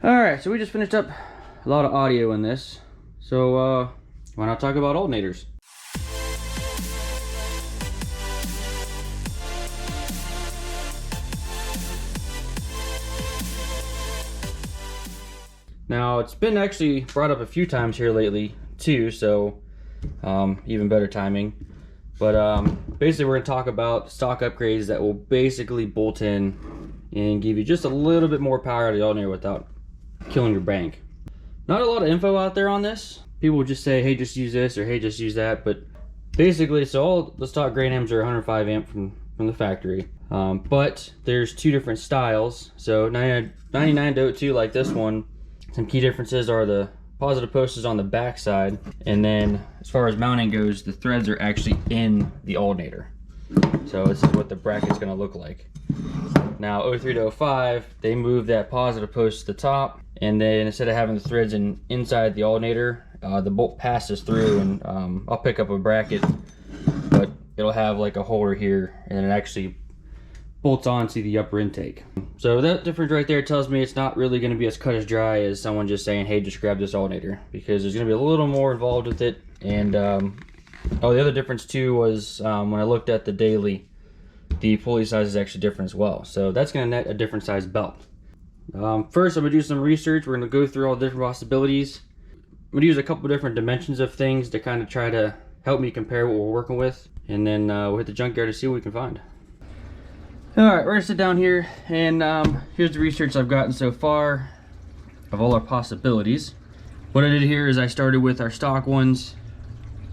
Alright, so we just finished up a lot of audio in this. So why not talk about alternators? Now it's been actually brought up a few times here lately too, so even better timing. But basically we're going to talk about stock upgrades that will basically bolt in and give you just a little bit more power out of the alternator without killing your bank. Not a lot of info out there on this. People will just say, hey, just use this, or hey, just use that. But basically, so all the stock grain amps are 105 amp from the factory. But there's two different styles. So 99 to 02, like this one, some key differences are the positive post is on the back side, and then as far as mounting goes, the threads are actually in the alternator. So this is what the bracket's going to look like. Now 03 to 05, they moved that positive post to the top, and then instead of having the threads inside the alternator, the bolt passes through, and I'll pick up a bracket, but it'll have like a holder here, and then it actually bolts onto the upper intake. So that difference right there tells me it's not really going to be as cut as dry as someone just saying, hey, just grab this alternator, because there's going to be a little more involved with it. And oh, the other difference too was when I looked at the daily, the pulley size is actually different as well. So that's going to net a different size belt. First, I'm going to do some research. We're going to go through all the different possibilities. I'm going to use a couple different dimensions of things to kind of try to help me compare what we're working with. And then we'll hit the junkyard to see what we can find. Alright, we're going to sit down here, and here's the research I've gotten so far of all our possibilities. What I did here is I started with our stock ones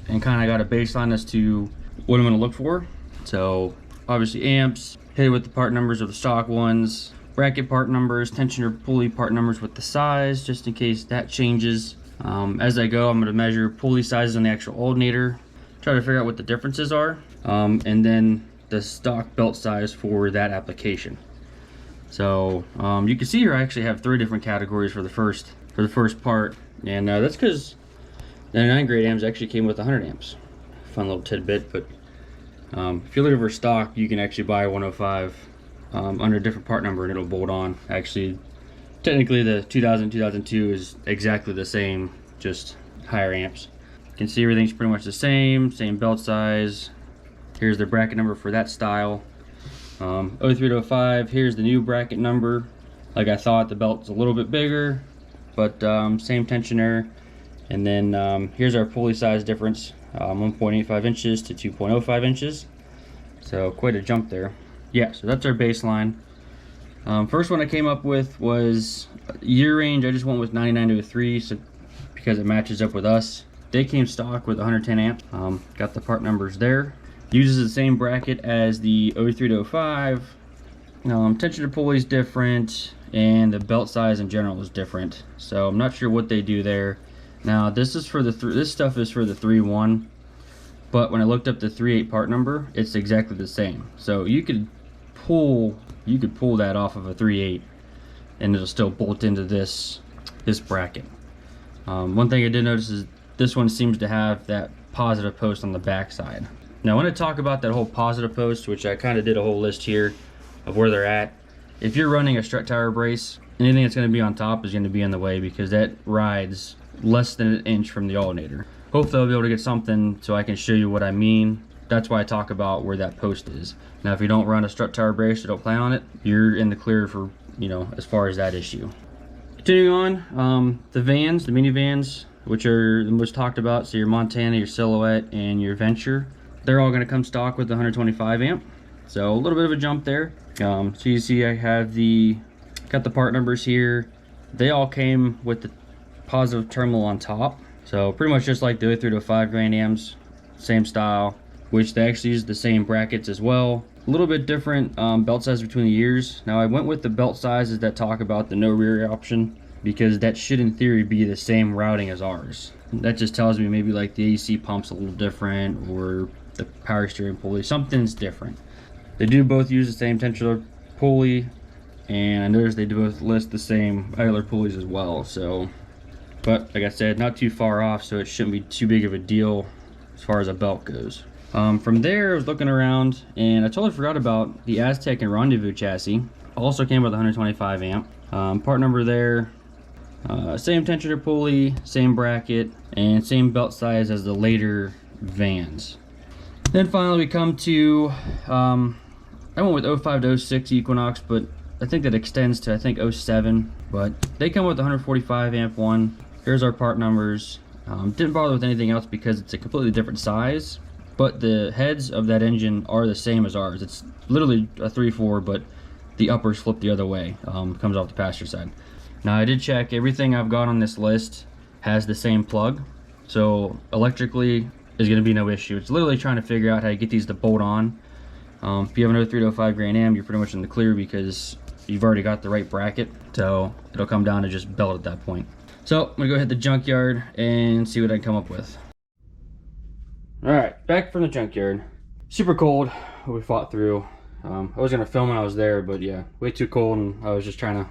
and kind of got a baseline as to what I'm going to look for. So obviously amps, hit it with the part numbers of the stock ones, bracket part numbers, tensioner pulley part numbers with the size, just in case that changes. As I go, I'm going to measure pulley sizes on the actual alternator, try to figure out what the differences are, and then the stock belt size for that application. So you can see here I actually have 3 different categories for the first part, and that's because 99 grade amps actually came with 100 amps. Fun little tidbit. But if you're looking for stock, you can actually buy 105 under a different part number and it'll bolt on. Actually, technically the 2002 is exactly the same, just higher amps. You can see everything's pretty much the same belt size. Here's the bracket number for that style. 03 to 05, here's the new bracket number. Like I thought, the belt's a little bit bigger, but same tensioner. And then here's our pulley size difference, 1.85 inches to 2.05 inches. So quite a jump there. Yeah, so that's our baseline. First one I came up with was year range. I just went with 99 to 03, so because it matches up with us. They came stock with 110 amps. Got the part numbers there. Uses the same bracket as the 03 to 05. Tensioner pulley is different, and the belt size in general is different. So I'm not sure what they do there. Now this is for the this stuff is for the 3.1, but when I looked up the 3.8 part number, it's exactly the same. So you could pull that off of a 3.8, and it'll still bolt into this bracket. One thing I did notice is this one seems to have that positive post on the back side. Now, I want to talk about that whole positive post, which I kind of did a whole list here of where they're at. If you're running a strut tower brace, anything that's going to be on top is going to be in the way, because that rides less than an inch from the alternator. Hopefully I'll be able to get something so I can show you what I mean. That's why I talk about where that post is. Now, if you don't run a strut tower brace or don't plan on it, you're in the clear for, as far as that issue. Continuing on, the vans, the minivans, which are the most talked about, so your Montana, your Silhouette, and your Venture, they're all going to come stock with the 125 amp. So a little bit of a jump there. So you see I have got the part numbers here. They all came with the positive terminal on top. So pretty much just like the 03 to 5 grand amps, same style, which they actually use the same brackets as well. A little bit different belt size between the years. Now I went with the belt sizes that talk about the no rear option, because that should in theory be the same routing as ours. That just tells me maybe like the AC pump's a little different, or the power steering pulley, something's different. They do both use the same tensioner pulley, and I noticed they do both list the same idler pulleys as well. So, but like I said, not too far off, so it shouldn't be too big of a deal as far as a belt goes. From there, I was looking around, and I totally forgot about the Aztek and Rendezvous chassis. Also came with 125 amp. Part number there, Same tensioner pulley, same bracket, and same belt size as the later vans. Then finally we come to, I went with 05 to 06 Equinox, but I think that extends to, I think, 07. But they come with 145 amp one. Here's our part numbers. Didn't bother with anything else because it's a completely different size, but the heads of that engine are the same as ours. It's literally a 3.4, but the uppers flip the other way. Comes off the passenger side. Now I did check, everything I've got on this list has the same plug, so electrically is going to be no issue. It's literally trying to figure out how to get these to bolt on. If you have an 03 to 05 Grand Am, you're pretty much in the clear because you've already got the right bracket, so it'll come down to just belt at that point. So I'm gonna go hit the junkyard and see what I can come up with. All right, back from the junkyard. Super cold, what we fought through. I was gonna film when I was there, but yeah, way too cold, and I was just trying to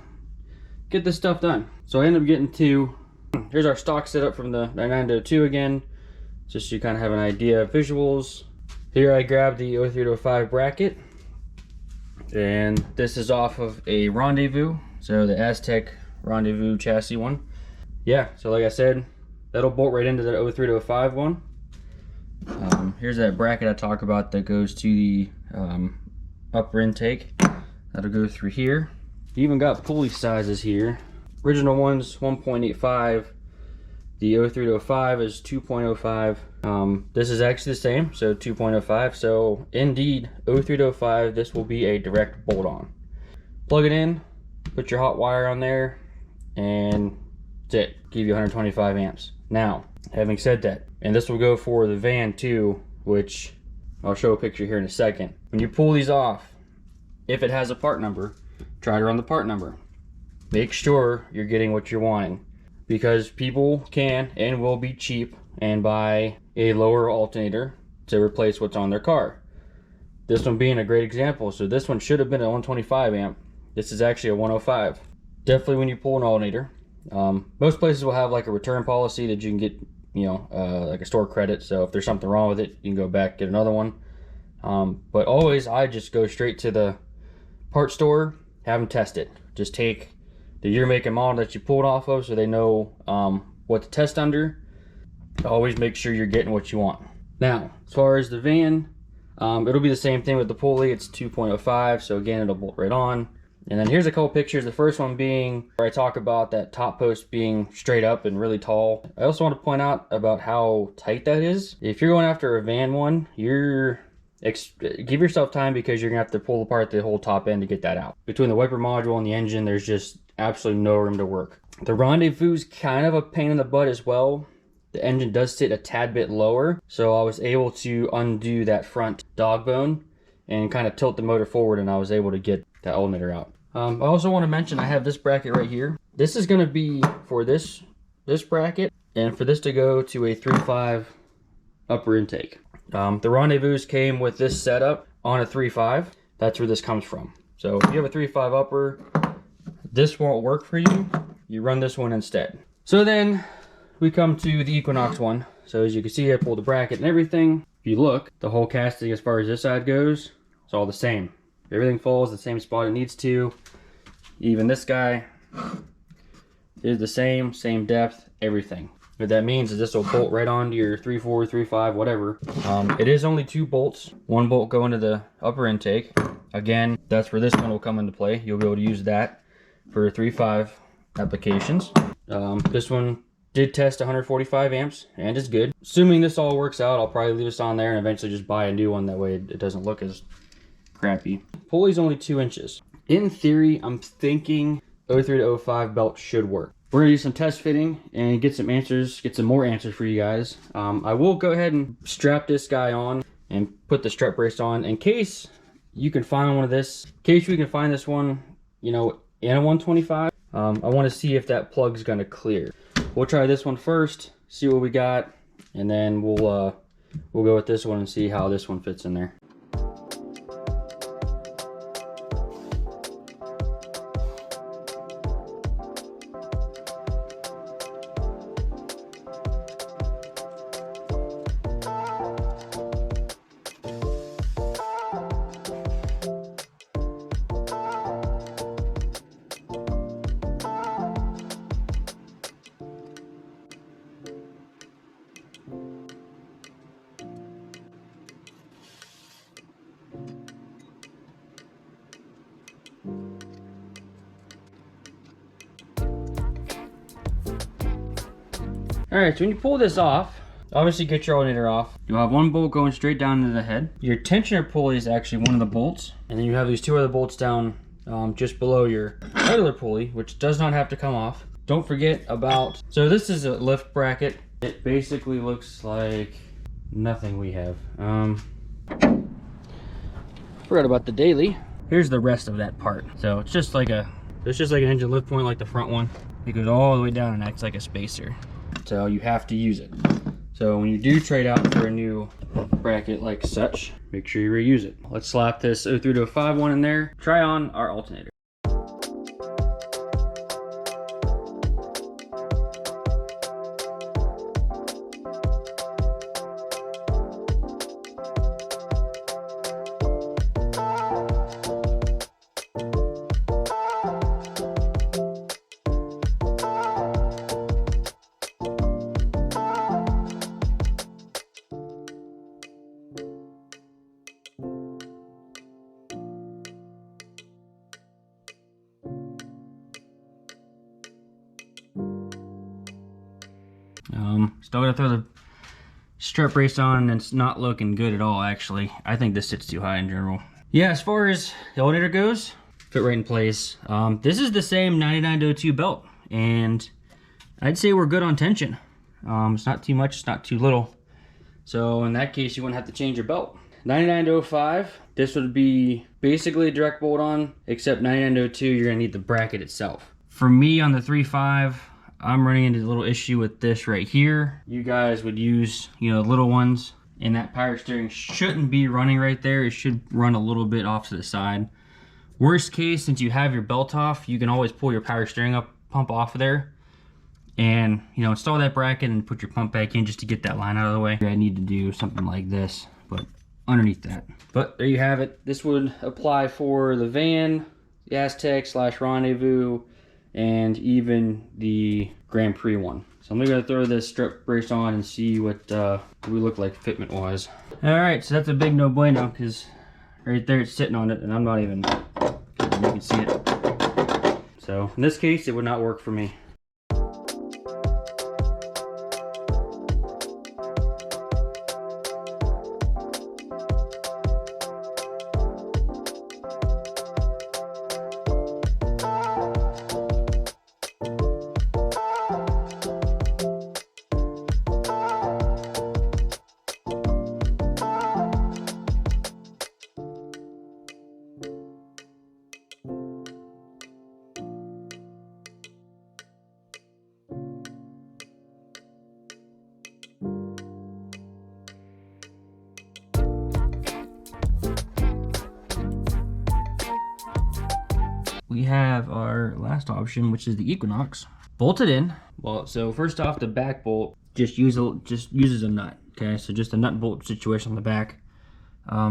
get this stuff done. So I ended up getting two. Here's our stock setup from the 9902 again, just so you kind of have an idea of visuals. Here I grabbed the 03 to 05 bracket, and this is off of a rendezvous, so the Aztek rendezvous chassis one. Yeah, so like I said, that'll bolt right into the 03 to 05 one. Here's that bracket I talked about that goes to the upper intake. That'll go through here. You even got pulley sizes here. Original one's 1.85. The 03 to 05 is 2.05. This is actually the same, so 2.05. So indeed, 03 to 05, this will be a direct bolt on. Plug it in, put your hot wire on there, and that's it. Give you 125 amps. Now, having said that, and this will go for the van too, which I'll show a picture here in a second. When you pull these off, if it has a part number, try to run the part number. Make sure you're getting what you're wanting, because people can and will be cheap and buy a lower alternator to replace what's on their car. This one being a great example. So this one should have been a 125 amp. This is actually a 105. Definitely when you pull an alternator. Most places will have like a return policy that you can get, you know, like a store credit. So if there's something wrong with it, you can go back, get another one. But always I just go straight to the part store, have them test it. Just take the year, make, and model that you pulled off of so they know what to test under. Always make sure you're getting what you want. Now, as far as the van, it'll be the same thing with the pulley. It's 2.05, so again, it'll bolt right on. And then here's a couple pictures. The first one being where I talk about that top post being straight up and really tall. I also want to point out about how tight that is. If you're going after a van one, give yourself time, because you're gonna have to pull apart the whole top end to get that out. Between the wiper module and the engine, there's just absolutely no room to work. The rendezvous is kind of a pain in the butt as well. The engine does sit a tad bit lower, so I was able to undo that front dog bone and kind of tilt the motor forward, and I was able to get that alternator out. I also want to mention I have this bracket right here. This is going to be for this bracket, and for this to go to a 3.5 upper intake. The rendezvous came with this setup on a 3.5. That's where this comes from. So if you have a 3.5 upper, this won't work for you. You run this one instead. So then we come to the Equinox one. So as you can see, I pulled the bracket and everything. If you look, the whole casting as far as this side goes, it's all the same. Everything falls the same spot it needs to. Even this guy is the same depth, everything. What that means is this will bolt right onto your 3.4, 3.5, whatever. It is only 2 bolts. 1 bolt going to the upper intake. Again, that's where this one will come into play. You'll be able to use that for 3.5 applications. This one did test 145 amps and is good. Assuming this all works out, I'll probably leave this on there and eventually just buy a new one. That way it doesn't look as crappy. Pulley's only 2 inches. In theory, I'm thinking 03 to 05 belt should work. We're gonna do some test fitting and get some more answers for you guys. I will go ahead and strap this guy on and put the strut brace on in case you can find one of this. In case we can find this one, you know, in a 125. I want to see if that plug's gonna clear. We'll try this one first, see what we got, and then we'll go with this one and see how this one fits in there. All right, so when you pull this off, obviously get your alternator off. You'll have one bolt going straight down into the head. Your tensioner pulley is actually one of the bolts. And then you have these two other bolts down just below your idler pulley, which does not have to come off. Don't forget about, so this is a lift bracket. It basically looks like nothing we have. Forgot about the daily. Here's the rest of that part. So it's just like an engine lift point like the front one. It goes all the way down and acts like a spacer. So you have to use it. So when you do trade out for a new bracket like such, make sure you reuse it. Let's slap this 03-05 in there. Try on our alternator. Still gotta throw the strut brace on, and it's not looking good at all, actually. I think this sits too high in general. Yeah, as far as the alternator goes, fit right in place. This is the same 99-02 belt, and I'd say we're good on tension. It's not too much, it's not too little. So in that case, you wouldn't have to change your belt. 99-05, this would be basically a direct bolt on, except 99-02, you're gonna need the bracket itself. For me on the 3.5, I'm running into a little issue with this right here. You guys would use, little ones, and that power steering shouldn't be running right there. It should run a little bit off to the side. Worst case, since you have your belt off, you can always pull your power steering pump off of there and, install that bracket and put your pump back in just to get that line out of the way. I need to do something like this, but underneath that. But there you have it. This would apply for the van, the Aztek / Rendezvous, and even the Grand Prix one. So I'm gonna throw this strut brace on and see what we look like fitment wise. All right, so that's a big no bueno, because right there it's sitting on it and I'm not even, you can see it. So in this case, it would not work for me. We have our last option, which is the Equinox. Bolted in. Well, so first off, the back bolt just uses a nut. Okay, so just a nut and bolt situation on the back.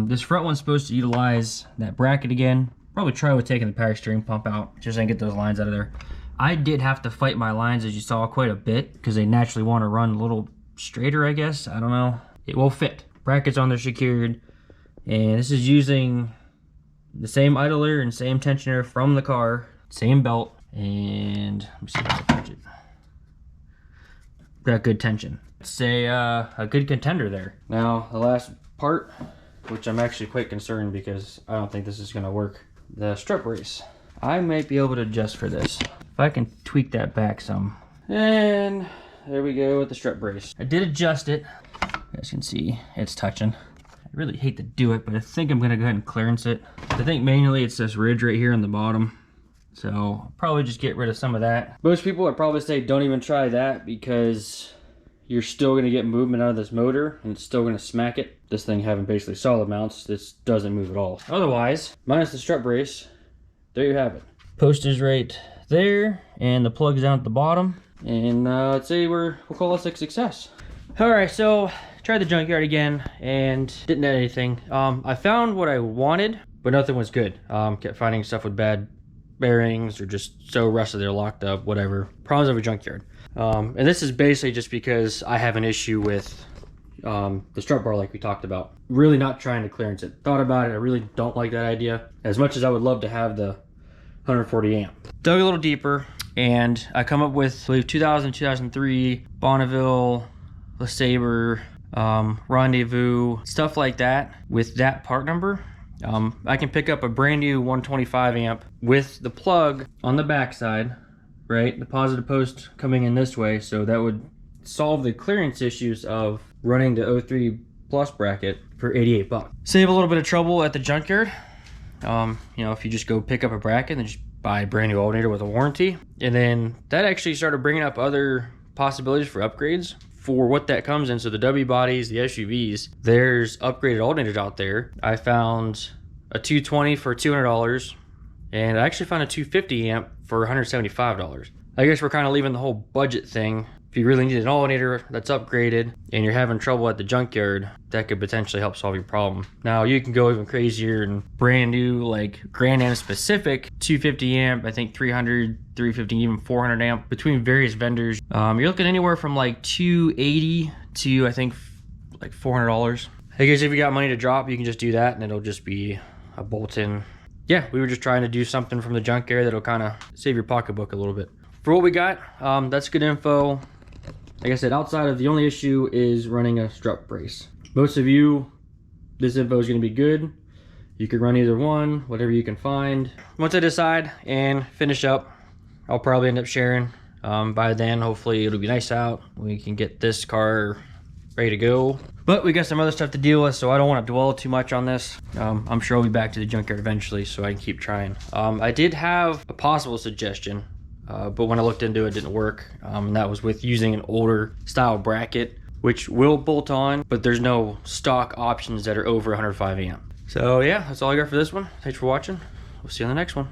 This front one's supposed to utilize that bracket again. Probably try with taking the power steering pump out, just so I can get those lines out of there. I did have to fight my lines, as you saw, quite a bit, because they naturally want to run a little straighter, I guess. I don't know. It will fit. Brackets on there secured, and this is using the same idler and same tensioner from the car, same belt, and let me see how I touch it. Got good tension. It's a good contender there. Now the last part, which I'm actually quite concerned because I don't think this is gonna work. The strut brace. I might be able to adjust for this. If I can tweak that back some. And there we go with the strut brace. I did adjust it. You guys can see it's touching. I really hate to do it, but I think I'm gonna go ahead and clearance it. I think manually it's this ridge right here on the bottom. So I'll probably just get rid of some of that. Most people would probably say don't even try that because you're still gonna get movement out of this motor and it's still gonna smack it. This thing having basically solid mounts, this doesn't move at all. Otherwise, minus the strut brace, there you have it. Post is right there and the plug's down at the bottom. And let's say we'll call this a success. All right, so tried the junkyard again and didn't add anything. I found what I wanted, but nothing was good. Kept finding stuff with bad bearings or just so rusted they're locked up, whatever. Problems of a junkyard. And this is basically just because I have an issue with the strut bar like we talked about. Really not trying to clearance it. Thought about it, I really don't like that idea. As much as I would love to have the 140 amp. Dug a little deeper and I come up with, I believe, 2000, 2003 Bonneville, lesabre, rendezvous, stuff like that with that part number. I can pick up a brand new 125 amp with the plug on the backside, right? The positive post coming in this way, so that would solve the clearance issues of running the 03 plus bracket for 88 bucks. Save a little bit of trouble at the junkyard. You know, if you just go pick up a bracket and just buy a brand new alternator with a warranty. And then that actually started bringing up other possibilities for upgrades for what that comes in. So the W bodies, the SUVs, there's upgraded alternators out there. I found a 220 for $200, and I actually found a 250 amp for $175. I guess we're kind of leaving the whole budget thing. If you really need an alternator that's upgraded and you're having trouble at the junkyard, that could potentially help solve your problem. Now you can go even crazier and brand new, like Grand Am specific 250 amp, I think 300, 350, even 400 amp between various vendors. You're looking anywhere from like 280 to I think like $400. I guess if you got money to drop, you can just do that and it'll just be a bolt-in. Yeah, we were just trying to do something from the junkyard that'll kind of save your pocketbook a little bit. For what we got, that's good info. Like I said, outside of the only issue is running a strut brace. Most of you, this info is going to be good. You could run either one, whatever you can find. Once I decide and finish up, I'll probably end up sharing. By then, hopefully it'll be nice out. We can get this car ready to go. But we got some other stuff to deal with, so I don't want to dwell too much on this. I'm sure I'll be back to the junkyard eventually, so I can keep trying. I did have a possible suggestion. But when I looked into it, it didn't work. And that was with using an older style bracket, which will bolt on, but there's no stock options that are over 105 amp. So yeah, that's all I got for this one. Thanks for watching. We'll see you on the next one.